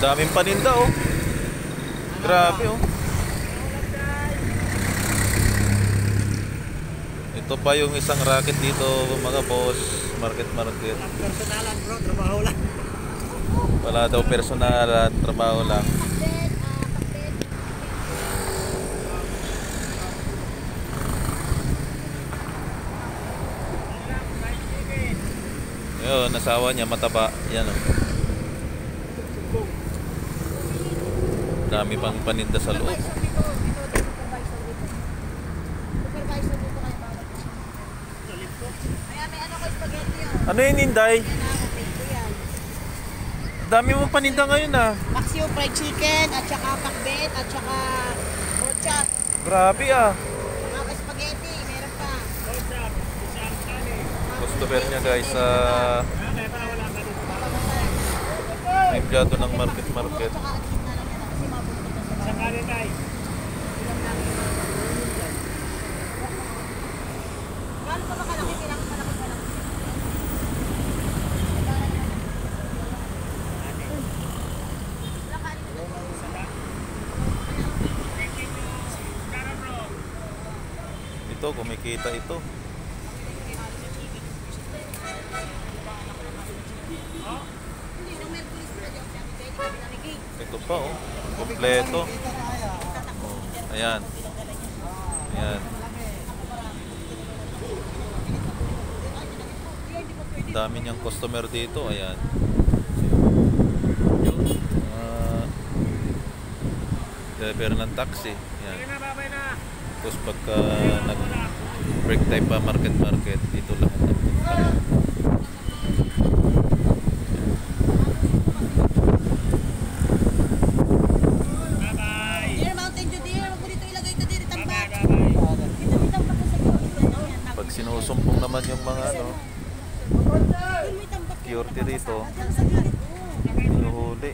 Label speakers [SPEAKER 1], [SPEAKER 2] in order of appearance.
[SPEAKER 1] Daming paninda oh. Grabe oh. Ito pa yung isang racket dito mga boss. Market.
[SPEAKER 2] Personalan bro, trabaho lang.
[SPEAKER 1] Wala daw personalan, trabaho lang. Ayun, nasawa niya, mataba. Yan oh. Dami pang paninda sa loob. Ano yun, Inday? Dami mong paninda ngayon ah.
[SPEAKER 3] Maxio fried chicken at saka pakbet at saka rocha.
[SPEAKER 1] Grabe ah.
[SPEAKER 3] Mga spaghetti, meron pa.
[SPEAKER 1] Customer niya guys sa empleyado ng market. Ito, kumikita ito. Ito pa oh, kompleto. Oh, ayan. Dami niyang customer dito, ayan. Driver ng taxi, ayan. Tapos pagka nag-break time pa market, dito lang ang napunta. Pag sinusumpong naman yung mga security rito, hinuhuli.